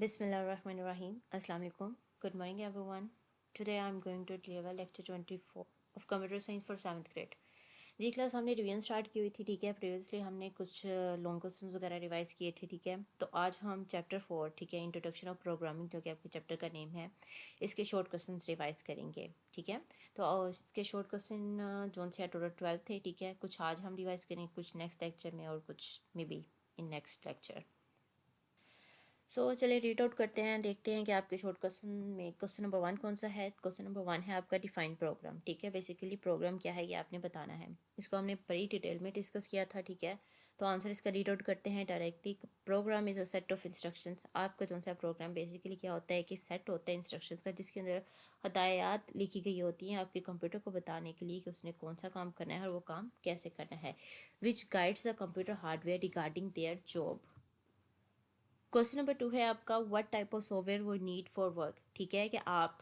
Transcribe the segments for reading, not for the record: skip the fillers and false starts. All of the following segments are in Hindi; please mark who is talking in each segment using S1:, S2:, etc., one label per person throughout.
S1: Bismillahirrahmanirrahim. Assalamu alaikum. Good morning, everyone. Today I'm going to deliver lecture 24 of Computer Science for 7th grade. जी क्लास हमने रिवीजन स्टार्ट की हुई थी, ठीक है। प्रीवियसली हमने कुछ लॉन्ग क्वेश्चंस वगैरह रिवाइज किए थे, ठीक है। तो आज हम चैप्टर 4, ठीक है, इंट्रोडक्शन ऑफ प्रोग्रामिंग, जो कि आपके चैप्टर का नेम है, इसके शॉर्ट क्वेश्चंस रिवाइज करेंगे, ठीक है। तो इसके शॉर्ट क्वेश्चन जो से टोटल 12 थे, ठीक है। कुछ आज हम रिवाइज करेंगे, कुछ नेक्स्ट लेक्चर में और कुछ may be in next lecture. चलिए रीड आउट करते हैं, देखते हैं कि आपके शॉर्ट क्वेश्चन में क्वेश्चन नंबर 1 कौन सा है। क्वेश्चन नंबर 1 है आपका डिफाइंड प्रोग्राम, ठीक है। बेसिकली प्रोग्राम क्या है ये आपने बताना है। इसको हमने बड़ी डिटेल में डिस्कस किया था, ठीक है। तो आंसर इसका रीड आउट करते हैं directly. Program is a set of instructions. आपका जो सा प्रोग्राम बेसिकली क्या होता है कि सेट होता है इंस्ट्रक्शंस का, जिसके अंदर हदायत लिखी गई होती हैं आपके कंप्यूटर को बताने के लिए कि उसने कौन सा काम करना है और वो काम कैसे करना है, which guides the computer hardware regarding their job. Question number 2 है आपका व्हाट टाइप ऑफ सॉफ्टवेयर वो नीड फॉर वर्क, ठीक है। कि आप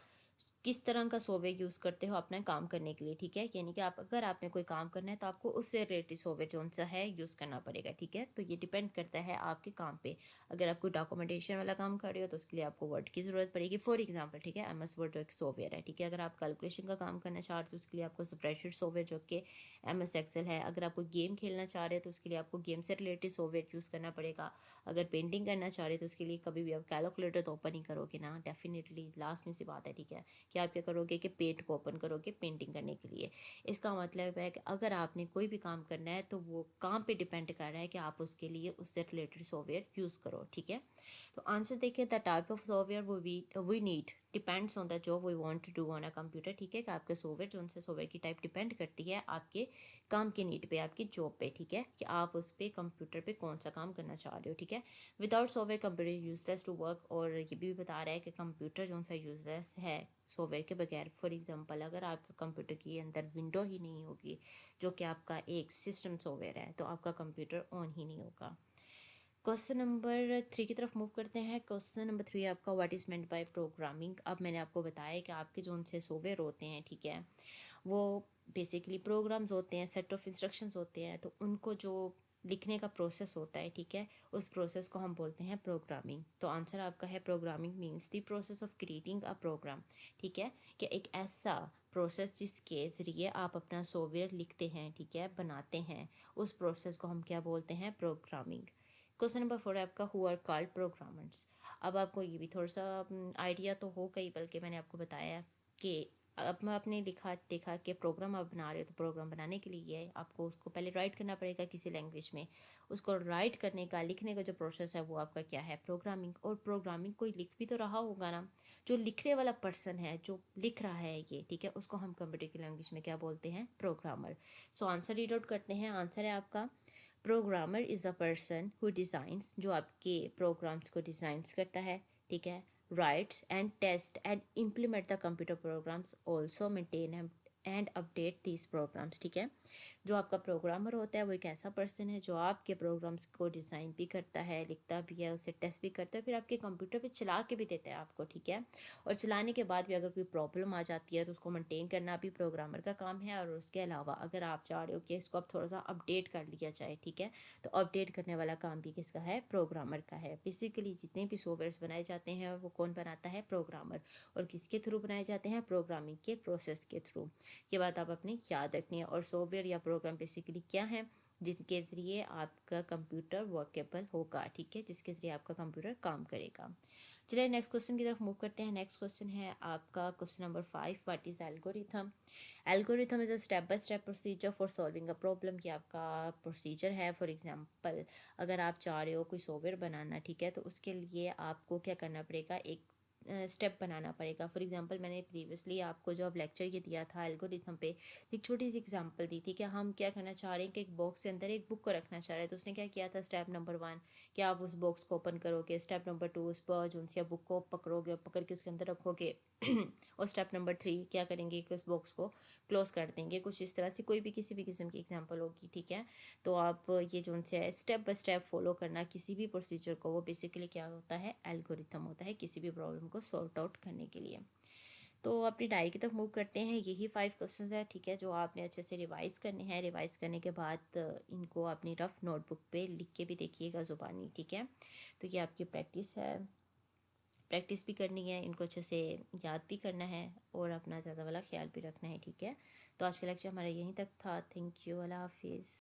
S1: किस तरह का सॉफ्टवेयर यूज़ करते हो अपना काम करने के लिए, ठीक है। यानी कि आप अगर आपने कोई काम करना है तो आपको उससे रिलेटेड सॉफ्टवेयर जो सा है यूज़ करना पड़ेगा, ठीक है। तो ये डिपेंड करता है आपके काम पे। अगर आप कोई डॉक्यूमेंटेशन वाला काम कर रहे हो तो उसके लिए आपको वर्ड की ज़रूरत पड़ेगी, फॉर एग्जाम्पल, ठीक है। MS वर्ड जो एक सॉफ्टवेयर है, ठीक है। अगर आप कैलकुलेशन का काम करना चाह रहे हो तो उसके लिए आपको स्प्रेडशीट सॉफ्टवेयर जो कि MS एक्सेल है। अगर आप कोई गेम खेलना चाह रहे हो तो उसके लिए आपको गेम से रिलेटेड सॉफ्टवेयर यूज़ करना पड़ेगा। अगर पेंटिंग करना चाह रहे हो तो उसके लिए कभी भी आप कैलकुलेटर तो ओपन ही करोगे ना, डेफिनेटली लास्ट में सी बात है, ठीक है। कि आप क्या करोगे कि पेंट को ओपन करोगे पेंटिंग करने के लिए। इसका मतलब है कि अगर आपने कोई भी काम करना है तो वो काम पे डिपेंड कर रहा है कि आप उसके लिए उससे रिलेटेड सॉफ्टवेयर यूज़ करो, ठीक है। तो आंसर देखिए, द टाइप ऑफ सॉफ्टवेयर वो we need depends on the job we want to do on a computer, ठीक है। कि आपके सॉफ्टवेयर जो उनसे सॉफ्टवेयर की टाइप डिपेंड करती है आपके काम की नीड पे, आपकी जॉब पे, ठीक है। कि आप उस पर कंप्यूटर पे कौन सा काम करना चाह रहे हो, ठीक है। Without software computer useless to work, और ये भी बता रहा है कि कंप्यूटर जो सा यूजलेस है सॉफ्टवेयर के बगैर। फॉर एग्जांपल, अगर आपके कंप्यूटर के अंदर विंडो ही नहीं होगी जो कि आपका एक सिस्टम सॉफ्टवेयर है, तो आपका कंप्यूटर ऑन ही नहीं होगा। क्वेश्चन नंबर 3 की तरफ मूव करते हैं। क्वेश्चन नंबर 3 आपका what is meant by programming. अब मैंने आपको बताया कि आपके जो उनसे सॉफ्टवेयर होते हैं, ठीक है, वो बेसिकली प्रोग्राम्स होते हैं, सेट ऑफ इंस्ट्रक्शंस होते हैं। तो उनको जो लिखने का प्रोसेस होता है, ठीक है, उस प्रोसेस को हम बोलते हैं प्रोग्रामिंग। तो आंसर आपका है programming means the process of creating a program, ठीक है। कि एक ऐसा प्रोसेस जिसके ज़रिए आप अपना सॉफ्टवेयर लिखते हैं, ठीक है, बनाते हैं, उस प्रोसेस को हम क्या बोलते हैं, प्रोग्रामिंग। क्वेश्चन नंबर 4 है आपका हु आर कॉल्ड प्रोग्रामर्स। अब आपको ये भी थोड़ा सा आइडिया तो हो गई, बल्कि मैंने आपको बताया कि अब मैं आपने लिखा देखा कि प्रोग्राम आप बना रहे हो, तो प्रोग्राम बनाने के लिए आपको उसको पहले राइट करना पड़ेगा किसी लैंग्वेज में। उसको राइट करने का, लिखने का जो प्रोसेस है वो आपका क्या है, प्रोग्रामिंग। और प्रोग्रामिंग कोई लिख भी तो रहा होगा ना, जो लिखने वाला पर्सन है, जो लिख रहा है ये, ठीक है, उसको हम कंप्यूटर की लैंग्वेज में क्या बोलते हैं, programmer. So answer read out करते हैं। आंसर है आपका programmer is a person who designs, जो आपके प्रोग्राम्स को डिज़ाइंस करता है, ठीक है, writes and test and implement the computer programs, also maintain and update these programs, ठीक है। जो आपका प्रोग्रामर होता है वो एक ऐसा पर्सन है जो आपके प्रोग्राम्स को डिज़ाइन भी करता है, लिखता भी है, उसे टेस्ट भी करता है, फिर आपके कंप्यूटर पे चला के भी देता है आपको, ठीक है। और चलाने के बाद भी अगर कोई प्रॉब्लम आ जाती है तो उसको मेंटेन करना भी प्रोग्रामर का काम है। और उसके अलावा अगर आप चाह रहे हो कि इसको अब थोड़ा सा अपडेट कर लिया जाए, ठीक है, तो अपडेट करने वाला काम भी किसका है, प्रोग्रामर का है। बेसिकली जितने भी सॉफ्टवेयर्स बनाए जाते हैं वो कौन बनाता है, प्रोग्रामर। और किसके थ्रू बनाए जाते हैं, प्रोग्रामिंग के प्रोसेस के थ्रू। ये बात आप अपनी याद रखनी है। और सॉफ्टवेयर या प्रोग्राम बेसिकली क्या है, जिनके ज़रिए आपका कंप्यूटर वर्केबल होगा, ठीक है, जिसके ज़रिए आपका कंप्यूटर काम करेगा। चलिए नेक्स्ट क्वेश्चन की तरफ मूव करते हैं। नेक्स्ट क्वेश्चन है आपका question number 5, what is algorithm. Algorithm is a step by step procedure for solving a problem. कि आपका प्रोसीजर है। फॉर एग्जांपल, अगर आप चाह रहे हो कोई सॉफ्टवेयर बनाना, ठीक है, तो उसके लिए आपको क्या करना पड़ेगा, एक स्टेप बनाना पड़ेगा। फॉर एग्जांपल, मैंने प्रीवियसली आपको जो अब लेक्चर ये दिया था एल्गोरिथम पे, एक छोटी सी एग्जांपल दी थी कि हम क्या करना चाह रहे हैं कि एक बॉक्स के अंदर एक बुक को रखना चाह रहे हैं। तो उसने क्या किया था, स्टेप नंबर 1 कि आप उस बॉक्स को ओपन करोगे, स्टेप नंबर 2 उस पर जो सी बुक को पकड़ोगे और पकड़ के उसके अंदर रखोगे और स्टेप नंबर 3 क्या करेंगे कि उस बॉक्स को क्लोज कर देंगे। कुछ इस तरह से कोई भी किसी भी किस्म की एग्जांपल होगी, ठीक है। तो आप ये जो उनसे है स्टेप बाय स्टेप फॉलो करना किसी भी प्रोसीजर को, वो बेसिकली क्या होता है, एल्गोरिथम होता है किसी भी प्रॉब्लम को सॉर्ट आउट करने के लिए। तो अपनी डायरी की तरफ मूव करते हैं। यही 5 क्वेश्चंस है, ठीक है, जो आपने अच्छे से रिवाइज करने हैं। रिवाइज करने के बाद इनको अपनी रफ नोटबुक पे लिख के भी देखिएगा ज़ुबानी, ठीक है। तो ये आपकी प्रैक्टिस है। प्रैक्टिस भी करनी है, इनको अच्छे से याद भी करना है और अपना ज़्यादा वाला ख्याल भी रखना है, ठीक है। तो आज का लेक्चर हमारा यहीं तक था। थैंक यू, अल्लाह हाफिज़।